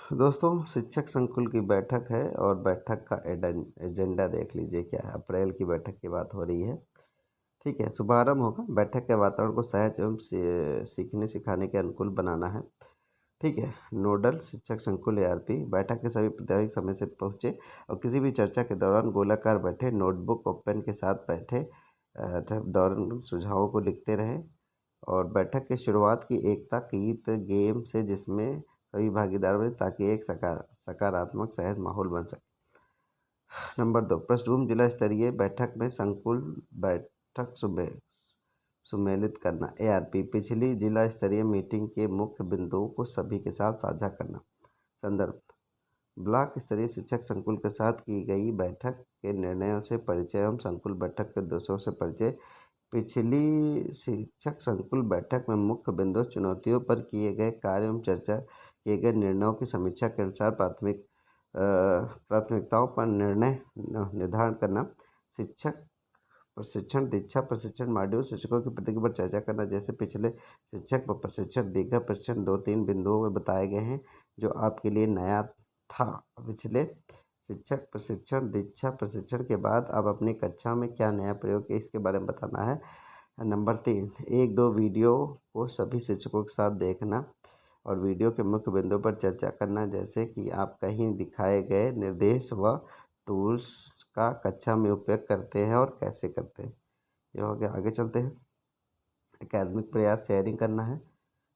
दोस्तों, शिक्षक संकुल की बैठक है और बैठक का एजेंडा देख लीजिए क्या है। अप्रैल की बैठक की बात हो रही है। ठीक है, शुभारंभ होगा। बैठक के वातावरण को सहज एवं सीखने सिखाने के अनुकूल बनाना है। ठीक है, नोडल शिक्षक संकुल एआरपी बैठक के सभी प्रतिभागी समय से पहुंचे और किसी भी चर्चा के दौरान गोलाकार बैठे, नोटबुक और पेन के साथ बैठे दौरान सुझावों को लिखते रहें। और बैठक की शुरुआत की एकता गीत गेम से, जिसमें सभी भागीदार बने ताकि एक सकारात्मक सहज माहौल बन सके। नंबर 2, पृष्ठभूमि जिला स्तरीय बैठक में संकुल बैठक सुमेलित करना। एआरपी पिछली जिला स्तरीय मीटिंग के मुख्य बिंदुओं को सभी के साथ साझा करना। संदर्भ, ब्लॉक स्तरीय शिक्षक संकुल के साथ की गई बैठक के निर्णयों से परिचय एवं संकुल बैठक के उद्देश्यों से परिचय। पिछली शिक्षक संकुल बैठक में मुख्य बिंदु चुनौतियों पर किए गए कार्य एवं चर्चा किए गए निर्णयों की समीक्षा के अनुसार प्राथमिकताओं पर निर्णय निर्धारण करना। शिक्षक प्रशिक्षण दीक्षा प्रशिक्षण मॉड्यूल शिक्षकों की प्रतिक्रिया पर चर्चा करना। जैसे पिछले शिक्षक व प्रशिक्षण दीक्षा प्रशिक्षण 2-3 बिंदुओं में बताए गए हैं जो आपके लिए नया था। पिछले शिक्षक प्रशिक्षण दीक्षा प्रशिक्षण के बाद आप अपनी कक्षा में क्या नया प्रयोग किया इसके बारे में बताना है। नंबर 3, 1-2 वीडियो को सभी शिक्षकों के साथ देखना और वीडियो के मुख्य बिंदुओं पर चर्चा करना, जैसे कि आप कहीं दिखाए गए निर्देश व टूल्स का कक्षा में उपयोग करते हैं और कैसे करते हैं। ये हो गया। आगे चलते हैं। एकेडमिक प्रयास शेयरिंग करना है।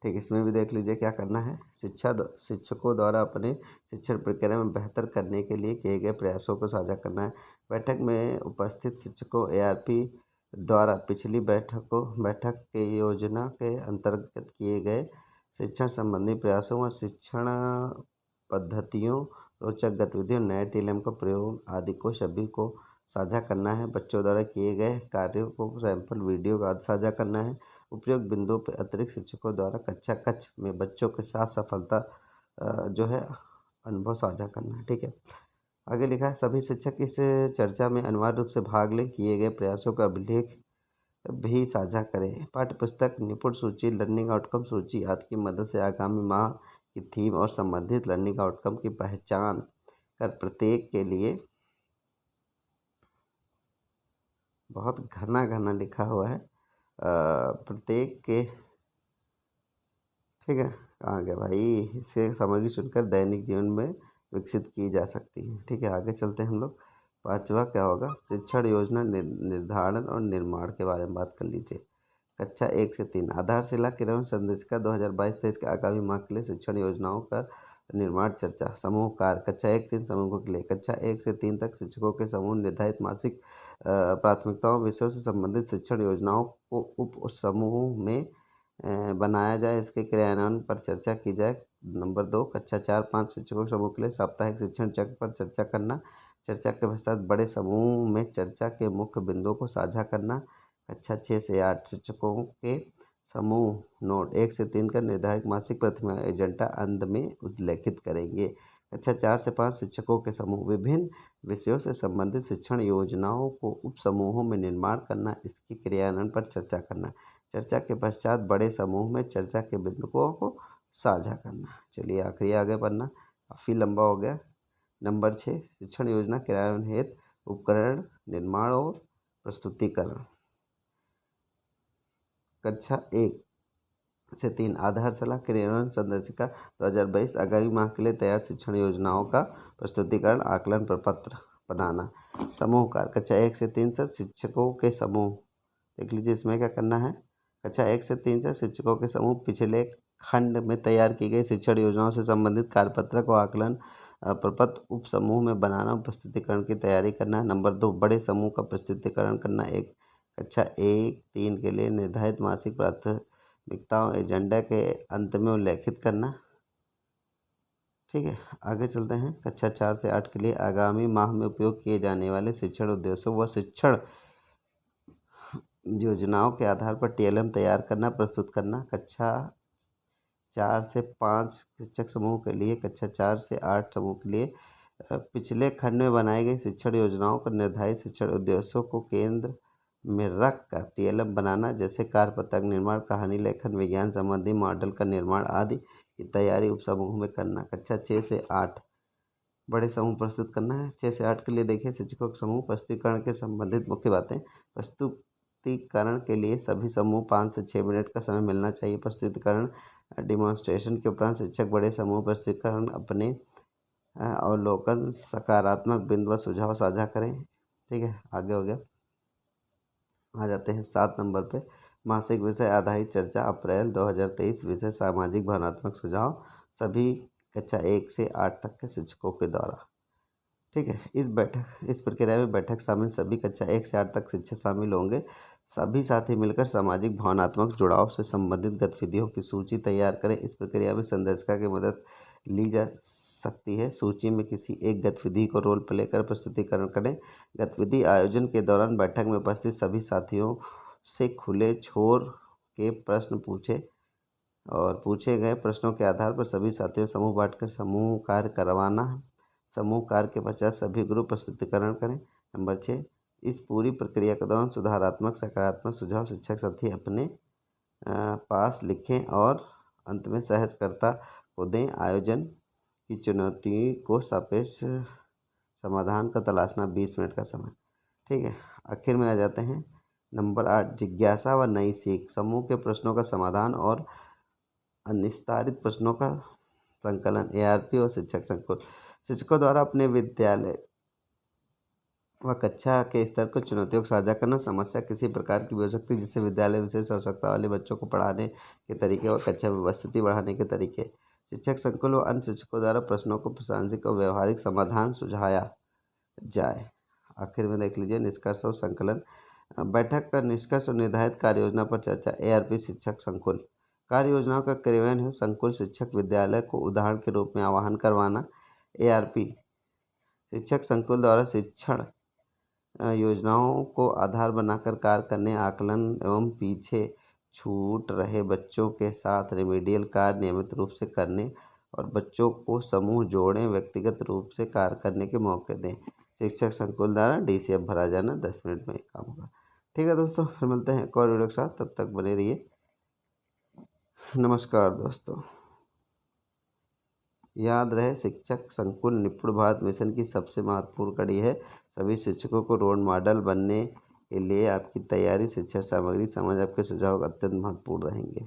ठीक, इसमें भी देख लीजिए क्या करना है। शिक्षकों द्वारा अपने शिक्षण प्रक्रिया में बेहतर करने के लिए किए गए प्रयासों को साझा करना है। बैठक में उपस्थित शिक्षकों एआरपी द्वारा पिछली बैठक के योजना के अंतर्गत किए गए शिक्षण संबंधी प्रयासों व शिक्षण पद्धतियों, रोचक गतिविधियों, नए टीएलएम का प्रयोग आदि को सभी को साझा करना है। बच्चों द्वारा किए गए कार्यों को सैंपल वीडियो का साझा करना है। उपयुक्त बिंदुओं पर अतिरिक्त शिक्षकों द्वारा कक्ष में बच्चों के साथ सफलता जो है अनुभव साझा करना है। ठीक है, आगे लिखा है सभी शिक्षक इस चर्चा में अनिवार्य रूप से भाग लें, किए गए प्रयासों का अभिलेख भी साझा करें। पाठ्य पुस्तक, निपुण सूची, लर्निंग आउटकम सूची आदि की मदद से आगामी माह की थीम और संबंधित लर्निंग आउटकम की पहचान कर प्रत्येक के लिए बहुत घना घना लिखा हुआ है प्रत्येक के। ठीक है, कहाँ गया भाई। इसे सामग्री चुनकर दैनिक जीवन में विकसित की जा सकती है। ठीक है, आगे चलते हैं हम लोग। 5वां क्या होगा, शिक्षण योजना निर्धारण और निर्माण के बारे में बात कर लीजिए। कक्षा 1 से 3 आधारशिला क्रियान्वयन संदेशिका 2022-23 के आगामी माह के लिए शिक्षण योजनाओं का निर्माण चर्चा। समूह कार्य कक्षा 1-3 समूहों के लिए। कक्षा 1 से 3 तक शिक्षकों के समूह निर्धारित मासिक प्राथमिकताओं विषयों से संबंधित शिक्षण योजनाओं को उप समूह में बनाया जाए, इसके क्रियान्वयन पर चर्चा की जाए। नंबर 2, कक्षा 4-5 शिक्षकों के समूह के लिए साप्ताहिक शिक्षण चक्र पर चर्चा करना। चर्चा के पश्चात बड़े समूह में चर्चा के मुख्य बिंदुओं को साझा करना। कक्षा 6 से 8 शिक्षकों के समूह नोट 1 से 3 का निर्धारित मासिक प्रतिमा एजेंडा अंत में उल्लेखित करेंगे। कक्षा 4 से 5 शिक्षकों के समूह विभिन्न विषयों से संबंधित शिक्षण योजनाओं को उप समूहों में निर्माण करना, इसके क्रियान्वयन पर चर्चा करना। चर्चा के पश्चात बड़े समूह में चर्चा के बिंदुओं को साझा करना। चलिए आखिरी आगे बढ़ना, काफ़ी लंबा हो गया। नंबर 6, शिक्षण योजना क्रियान्वयन हेतु उपकरण निर्माण और प्रस्तुतिकरण। कक्षा 1 से 3 आधारशिला क्रियान्वयन संदेशिका 2022 आगामी माह के लिए तैयार शिक्षण योजनाओं का प्रस्तुतिकरण आकलन प्रपत्र बनाना। समूह कार्य कक्षा 1 से 3 से शिक्षकों के समूह देख लीजिए, इसमें क्या करना है। कक्षा 1 से 3 से शिक्षकों के समूह पिछले खंड में तैयार की गई शिक्षण योजनाओं से संबंधित कार्यपत्र को आकलन प्रपत्र उप समूह में बनाना, प्रस्तुतिकरण की तैयारी करना। नंबर 2, बड़े समूह का प्रस्तुतिकरण करना। एक कक्षा 1-3 के लिए निर्धारित मासिक प्राथमिकताओं एजेंडा के अंत में उल्लेखित करना। ठीक है, आगे चलते हैं। कक्षा 4 से 8 के लिए आगामी माह में उपयोग किए जाने वाले शिक्षण उद्देश्यों व शिक्षण योजनाओं के आधार पर टीएलएम तैयार करना, प्रस्तुत करना। कक्षा 4 से 5 शिक्षक समूह के लिए। कक्षा 4 से 8 समूह के लिए पिछले खंड में बनाई गई शिक्षण योजनाओं पर निर्धारित शिक्षण उद्देश्यों को केंद्र में रख कर टीएलएम बनाना, जैसे कार्यपत्रक निर्माण, कहानी लेखन, विज्ञान संबंधी मॉडल का निर्माण आदि की तैयारी उपसमूह में करना। कक्षा 6 से 8 बड़े समूह प्रस्तुत करना है। 6 से 8 के लिए देखिए शिक्षकों के समूह प्रस्तुतिकरण के संबंधित मुख्य बातें। प्रस्तुतिकरण के लिए सभी समूह 5 से 6 मिनट का समय मिलना चाहिए। प्रस्तुतिकरण डिमॉन्स्ट्रेशन के उपरांत शिक्षक बड़े समूह प्रस्तुतिकरण अपने अवलोकन, सकारात्मक बिंदु व सुझाव साझा करें। ठीक है, आगे हो गया। आ जाते हैं 7 नंबर पे, मासिक विषय आधारित चर्चा अप्रैल 2023। विषय सामाजिक भावनात्मक सुझाव, सभी कक्षा 1 से 8 तक के शिक्षकों के द्वारा। ठीक है, इस प्रक्रिया में बैठक शामिल सभी कक्षा 1 से 8 तक शिक्षक शामिल होंगे। सभी साथी मिलकर सामाजिक भावनात्मक जुड़ाव से संबंधित गतिविधियों की सूची तैयार करें। इस प्रक्रिया में संदर्शिका की मदद ली जा सकती है। सूची में किसी एक गतिविधि को रोल प्ले कर प्रस्तुतिकरण करें। गतिविधि आयोजन के दौरान बैठक में उपस्थित सभी साथियों से खुले छोर के प्रश्न पूछे और पूछे गए प्रश्नों के आधार पर सभी साथियों समूह बांटकर समूह कार्य करवाना है। समूह कार्य के पश्चात सभी ग्रुप प्रस्तुतिकरण करें। नंबर 6, इस पूरी प्रक्रिया के दौरान सुधारात्मक सकारात्मक सुझाव शिक्षक साथी अपने पास लिखें और अंत में सहजकर्ता को दें। आयोजन की चुनौती को सापेक्ष समाधान का तलाशना 20 मिनट का समय। ठीक है, आखिर में आ जाते हैं नंबर 8, जिज्ञासा व नई सीख। समूह के प्रश्नों का समाधान और अनिस्तारित प्रश्नों का संकलन। ARP और शिक्षक संकुल। शिक्षकों द्वारा अपने विद्यालय व कक्षा के स्तर को चुनौतियों को साझा करना। समस्या किसी प्रकार की भी हो सकती है, जिससे विद्यालय विशेष आवश्यकता वाले बच्चों को पढ़ाने के तरीके और कक्षा व्यवस्थिति बढ़ाने के तरीके। शिक्षक संकुल व अन्य शिक्षकों द्वारा प्रश्नों को प्रासंगिक और व्यवहारिक समाधान सुझाया जाए। आखिर में देख लीजिए निष्कर्ष और संकलन। बैठक का निष्कर्ष और निर्धारित कार्य योजना पर चर्चा। ARP शिक्षक संकुल। कार्य योजनाओं का क्रियान्वयन है। संकुल शिक्षक विद्यालय को उदाहरण के रूप में आह्वान करवाना। ARP शिक्षक संकुल द्वारा शिक्षण योजनाओं को आधार बनाकर कार्य करने, आकलन एवं पीछे छूट रहे बच्चों के साथ रिमेडियल कार्य नियमित रूप से करने और बच्चों को समूह जोड़ें, व्यक्तिगत रूप से कार्य करने के मौके दें। शिक्षक संकुल द्वारा DCF भरा जाना 10 मिनट में एक काम होगा। ठीक है दोस्तों, फिर मिलते हैं एक और वीडियो के साथ, तब तक बने रहिए। नमस्कार दोस्तों। याद रहे, शिक्षक संकुल निपुण भारत मिशन की सबसे महत्वपूर्ण कड़ी है। सभी शिक्षकों को रोल मॉडल बनने के लिए आपकी तैयारी, शिक्षण सामग्री, समझ, आपके सुझाव अत्यंत महत्वपूर्ण रहेंगे।